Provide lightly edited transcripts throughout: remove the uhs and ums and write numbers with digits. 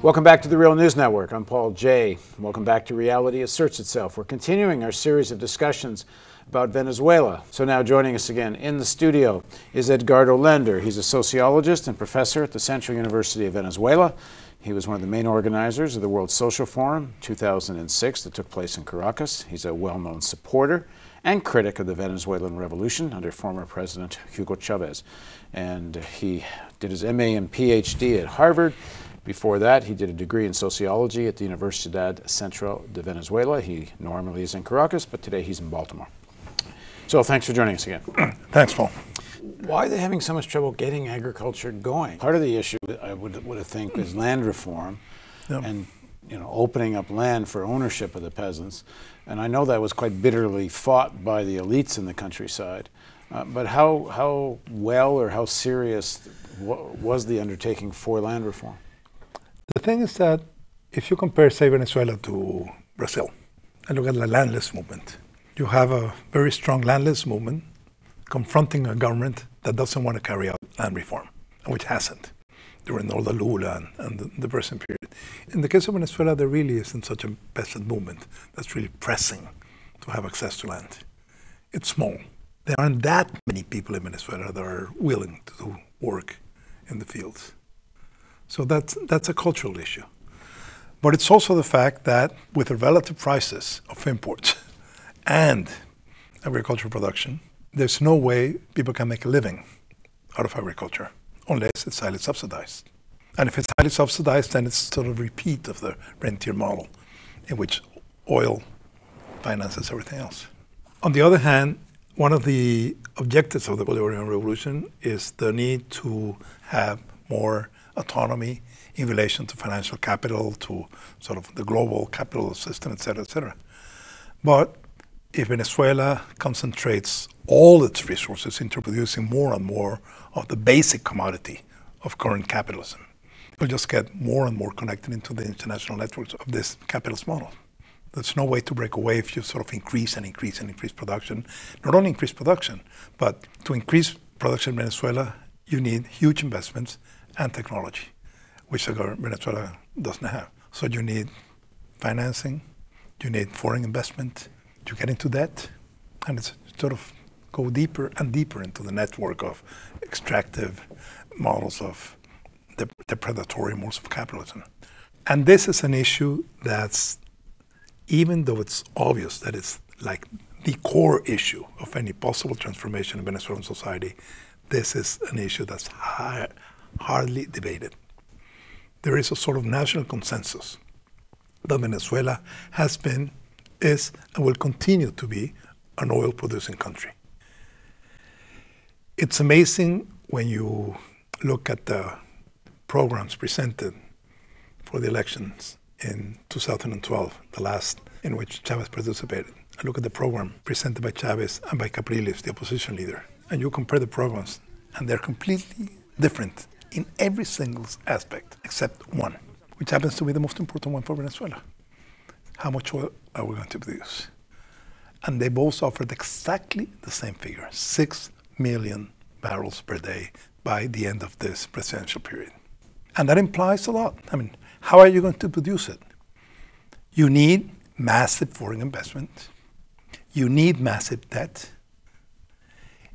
Welcome back to the Real News Network. I'm Paul Jay. Welcome back to Reality Asserts Itself. We're continuing our series of discussions about Venezuela. So now joining us again in the studio is Edgardo Lender. He's a sociologist and professor at the Central University of Venezuela. He was one of the main organizers of the World Social Forum 2006 that took place in Caracas. He's a well-known supporter and critic of the Venezuelan Revolution under former President Hugo Chavez. And he did his MA and PhD at Harvard. Before that, he did a degree in sociology at the Universidad Central de Venezuela. He normally is in Caracas, but today he's in Baltimore. So thanks for joining us again. Thanks, Paul. Why are they having so much trouble getting agriculture going? Part of the issue, I would think, is land reform and opening up land for ownership of the peasants. And I know that was quite bitterly fought by the elites in the countryside. But how well or how serious was the undertaking for land reform? The thing is that if you compare, say, Venezuela to Brazil and look at the Landless Movement, you have a very strong landless movement confronting a government that doesn't want to carry out land reform, and which hasn't during all the Lula and the present period. In the case of Venezuela, there really isn't such a peasant movement that's really pressing to have access to land. It's small. There aren't that many people in Venezuela that are willing to do work in the fields. So that's a cultural issue. But it's also the fact that with the relative prices of imports and agricultural production, there's no way people can make a living out of agriculture unless it's highly subsidized. And if it's highly subsidized, then it's sort of a repeat of the rentier model in which oil finances everything else. On the other hand, one of the objectives of the Bolivarian Revolution is the need to have more autonomy in relation to financial capital, to sort of the global capital system, et cetera, et cetera. But if Venezuela concentrates all its resources into producing more and more of the basic commodity of current capitalism, we'll just get more and more connected into the international networks of this capitalist model. There's no way to break away if you sort of increase and increase and increase production. Not only increase production, but to increase production in Venezuela, you need huge investments and technology, which Venezuela doesn't have. So you need financing, you need foreign investment, you get into debt, and it's sort of go deeper and deeper into the network of extractive models of the predatory models of capitalism. And this is an issue that's, even though it's obvious that it's like the core issue of any possible transformation in Venezuelan society, this is an issue that's hardly debated. There is a sort of national consensus that Venezuela has been, is, and will continue to be an oil-producing country. It's amazing when you look at the programs presented for the elections in 2012, the last in which Chavez participated. I look at the program presented by Chavez and by Capriles, the opposition leader, and you compare the programs, and they're completely different in every single aspect except one, which happens to be the most important one for Venezuela. How much oil are we going to produce? And they both offered exactly the same figure, 6 million barrels per day by the end of this presidential period. And that implies a lot. I mean, how are you going to produce it? You need massive foreign investment. You need massive debt.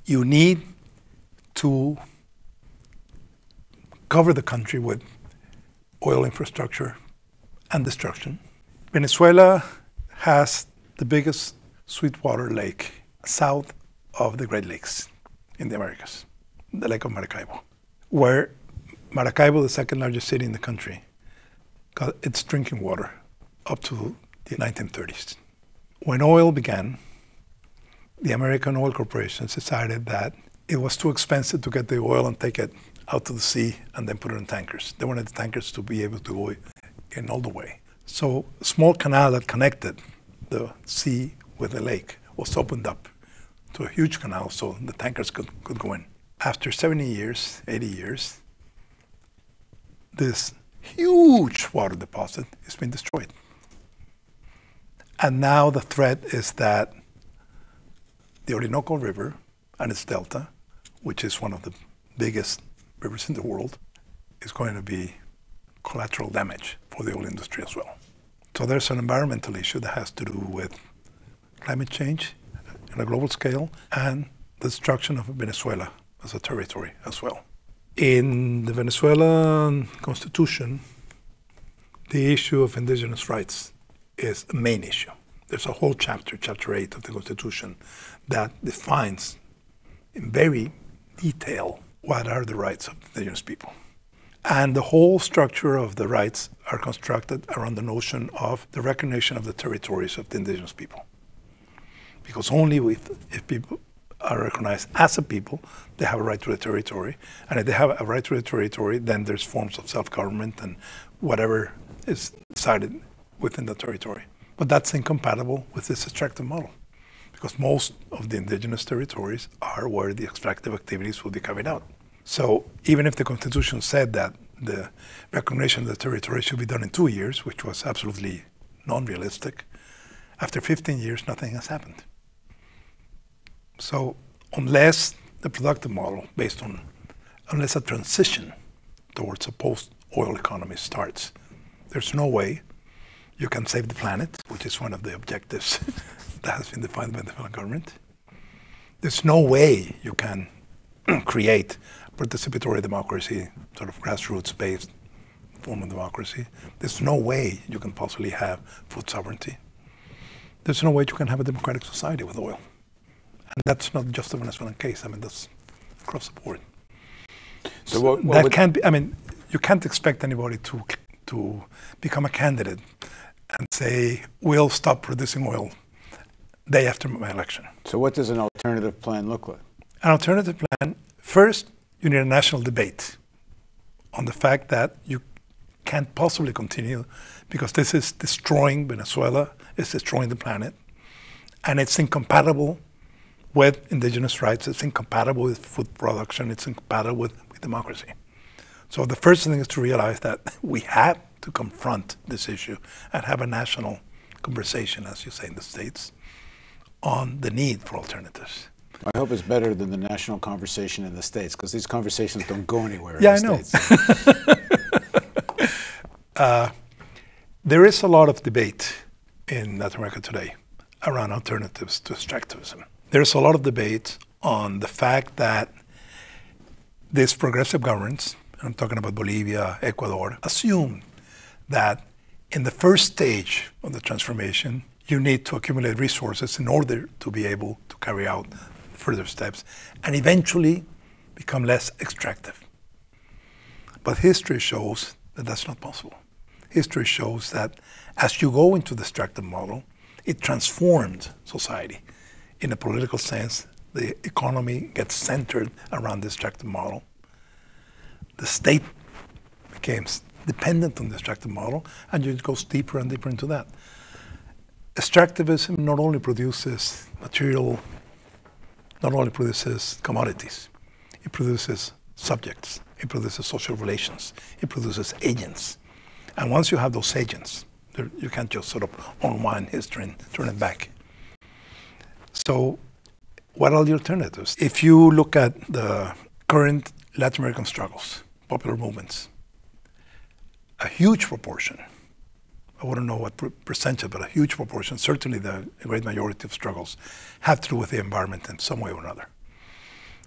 You need to cover the country with oil infrastructure and destruction. Venezuela has the biggest sweetwater lake south of the Great Lakes in the Americas, the Lake of Maracaibo, where Maracaibo, the second largest city in the country, got its drinking water up to the 1930s. When oil began, the American oil corporations decided that it was too expensive to get the oil and take it out to the sea and then put it in tankers. They wanted the tankers to be able to go in all the way. So a small canal that connected the sea with the lake was opened up to a huge canal so the tankers could go in. After 70 years, 80 years, this huge water deposit has been destroyed. And now the threat is that the Orinoco River and its delta, which is one of the biggest rivers in the world, is going to be collateral damage for the oil industry as well. So there's an environmental issue that has to do with climate change on a global scale and the destruction of Venezuela as a territory as well. In the Venezuelan constitution, the issue of indigenous rights is a main issue. There's a whole chapter, Chapter 8 of the Constitution, that defines in very detail what are the rights of indigenous people. And the whole structure of the rights are constructed around the notion of the recognition of the territories of the indigenous people. Because only if people are recognized as a people, they have a right to the territory. And if they have a right to the territory, then there's forms of self-government and whatever is decided within the territory. But that's incompatible with this extractive model, because most of the indigenous territories are where the extractive activities will be carried out. So even if the Constitution said that the recognition of the territory should be done in 2 years, which was absolutely non-realistic, after 15 years, nothing has happened. So unless the productive model, unless a transition towards a post-oil economy starts, there's no way you can save the planet, which is one of the objectives that has been defined by the Venezuelan government. There's no way you can create participatory democracy, sort of grassroots-based form of democracy. There's no way you can possibly have food sovereignty. There's no way you can have a democratic society with oil. And that's not just the Venezuelan case. I mean, that's across the board. So what that can't be, I mean, you can't expect anybody to become a candidate and say, we'll stop producing oil day after my election. So what does an alternative plan look like? An alternative plan, first, you need a national debate on the fact that you can't possibly continue because this is destroying Venezuela, it's destroying the planet, and it's incompatible with indigenous rights, it's incompatible with food production, it's incompatible with democracy. So the first thing is to realize that we have to confront this issue and have a national conversation, as you say in the States, on the need for alternatives. I hope it's better than the national conversation in the States, because these conversations don't go anywhere yeah, in the States. There is a lot of debate in Latin America today around alternatives to extractivism. There's a lot of debate on the fact that these progressive governments, I'm talking about Bolivia, Ecuador, assume that in the first stage of the transformation, you need to accumulate resources in order to be able to carry out further steps and eventually become less extractive. But history shows that that's not possible. History shows that as you go into the extractive model, it transformed society. In a political sense, the economy gets centered around the extractive model. The state becomes dependent on the extractive model, and it goes deeper and deeper into that. Extractivism not only produces material, not only produces commodities, it produces subjects, it produces social relations, it produces agents. And once you have those agents, you can't just sort of unwind history and turn it back. So what are the alternatives? If you look at the current Latin American struggles, popular movements, a huge proportion, I wouldn't know what percentage, but a huge proportion, certainly the great majority of struggles, have to do with the environment in some way or another.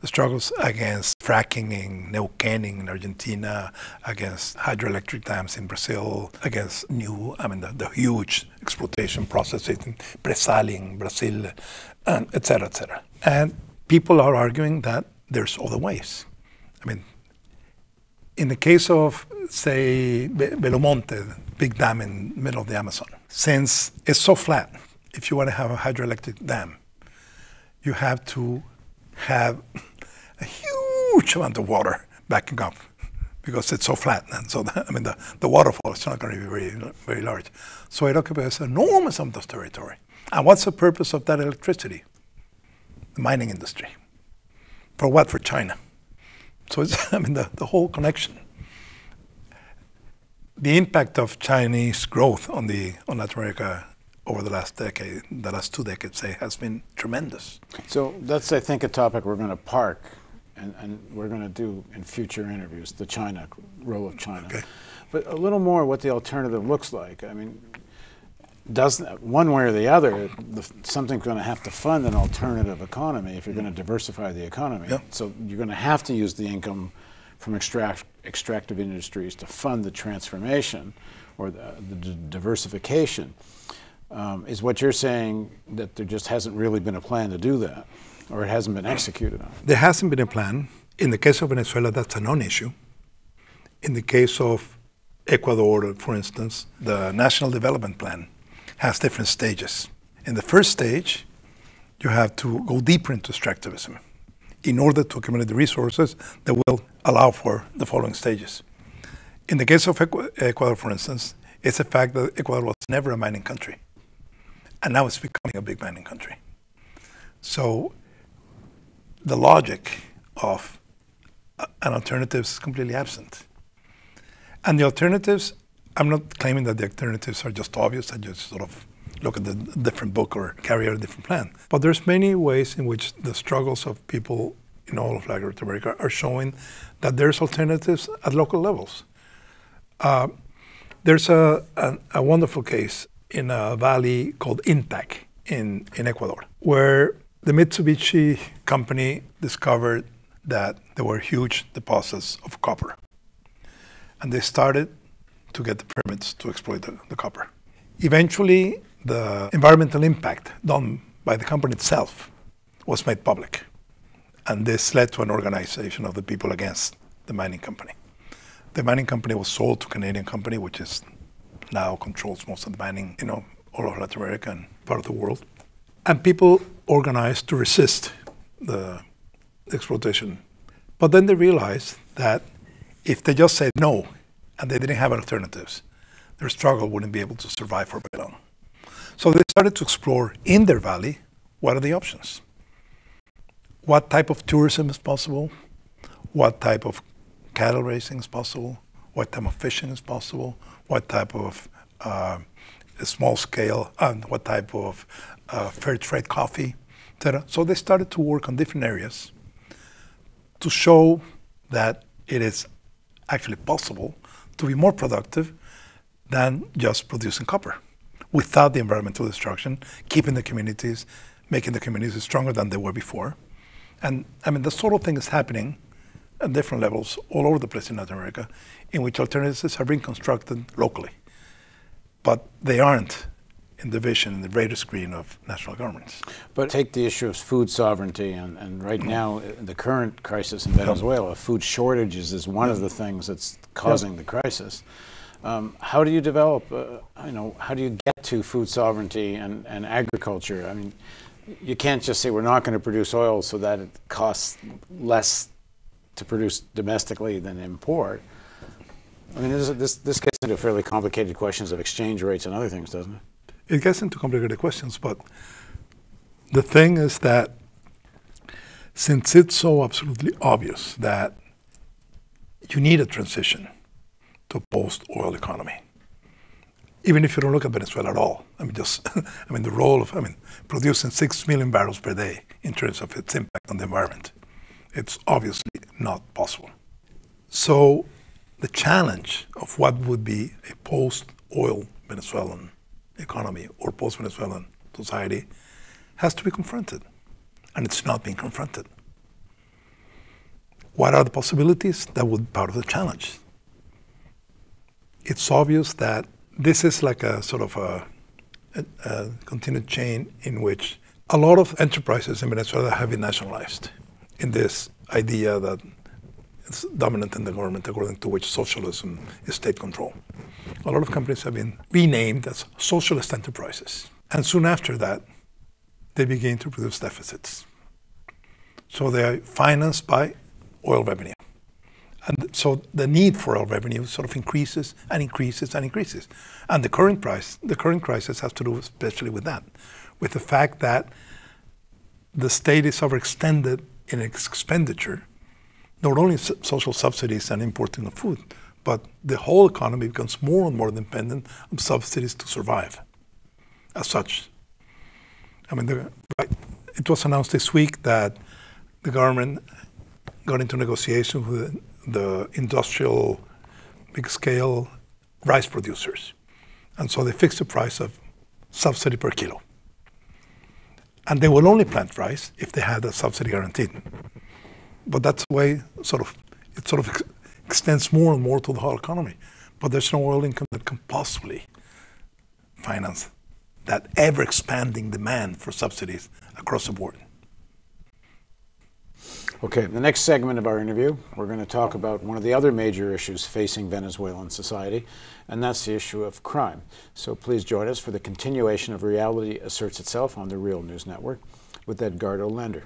The struggles against fracking in Neuquén in Argentina, against hydroelectric dams in Brazil, against the huge exploitation processes in Presal in Brazil, et cetera, et cetera. And people are arguing that there's other ways. I mean, in the case of, say, Belo Monte, big dam in the middle of the Amazon, since it's so flat, if you want to have a hydroelectric dam, you have to have a huge amount of water backing up because it's so flat. And so, the waterfall is not going to be very, very large. So it occupies an enormous amount of territory. And what's the purpose of that electricity? The mining industry. For what? For China. So it's, the whole connection. The impact of Chinese growth on Latin America over the last decade, the last 2 decades, say, has been tremendous. So that's, I think, a topic we're going to park and we're going to do in future interviews, the role of China. Okay. But a little more what the alternative looks like. I mean, one way or the other, something's going to have to fund an alternative economy if you're going to diversify the economy. Yeah. So you're going to have to use the income from extractive industries to fund the transformation or the diversification. Is what you're saying that there just hasn't really been a plan to do that, or it hasn't been executed on? There hasn't been a plan. In the case of Venezuela, that's a non-issue. In the case of Ecuador, for instance, the National Development Plan has different stages. In the first stage, you have to go deeper into extractivism in order to accumulate the resources that will allow for the following stages. In the case of Ecuador, for instance, it's a fact that Ecuador was never a mining country, and now it's becoming a big mining country. So the logic of an alternative is completely absent. And the alternatives, I'm not claiming that the alternatives are just obvious. I just sort of look at the different book or carry out a different plan. But there's many ways in which the struggles of people in all of Latin America are showing that there's alternatives at local levels. There's a wonderful case in a valley called Intac in Ecuador, where the Mitsubishi company discovered that there were huge deposits of copper. And they started to get the permits to exploit the copper. Eventually, the environmental impact done by the company itself was made public. And this led to an organization of the people against the mining company. The mining company was sold to a Canadian company, which is now controls most of the mining, all over Latin America and part of the world. And people organized to resist the exploitation. But then they realized that if they just said no, and they didn't have alternatives, their struggle wouldn't be able to survive for very long. So they started to explore in their valley, what are the options? What type of tourism is possible? What type of cattle raising is possible? What type of fishing is possible? What type of small scale, and what type of fair trade coffee, etc. So they started to work on different areas to show that it is actually possible to be more productive than just producing copper without the environmental destruction, keeping the communities, making the communities stronger than they were before. And I mean, the sort of thing is happening at different levels all over the place in Latin America, in which alternatives are being constructed locally. But they aren't in the vision, in the radar screen of national governments. But take the issue of food sovereignty, and right now, the current crisis in Venezuela, food shortages is one of the things that's causing the crisis. How do you develop, how do you get to food sovereignty and agriculture? I mean, you can't just say we're not going to produce oil so that it costs less to produce domestically than import. I mean, this gets into fairly complicated questions of exchange rates and other things, doesn't it? It gets into complicated questions, but the thing is that since it's so absolutely obvious that you need a transition to a post-oil economy, even if you don't look at Venezuela at all, the role of, producing 6 million barrels per day in terms of its impact on the environment, it's obviously not possible. So the challenge of what would be a post-oil Venezuelan economy or post-Venezuelan society has to be confronted, and it's not being confronted. What are the possibilities? That would be part of the challenge. It's obvious that this is like a sort of a continued chain in which a lot of enterprises in Venezuela have been nationalized in this idea that it's dominant in the government, according to which socialism is state control. A lot of companies have been renamed as socialist enterprises. And soon after that, they begin to produce deficits. So they are financed by oil revenue. And so the need for oil revenue sort of increases and increases and increases. And the current crisis has to do especially with that, with the fact that the state is overextended in its expenditure, not only social subsidies and importing of food, but the whole economy becomes more and more dependent on subsidies to survive. As such, it was announced this week that the government got into negotiations with the industrial big-scale rice producers. And so they fixed the price of subsidy per kilo. And they will only plant rice if they had a subsidy guaranteed. But that's the way it extends more and more to the whole economy. But there's no oil income that can possibly finance that ever-expanding demand for subsidies across the board. Okay, the next segment of our interview, we're going to talk about one of the other major issues facing Venezuelan society, and that's the issue of crime. So please join us for the continuation of Reality Asserts Itself on the Real News Network with Edgardo Lender.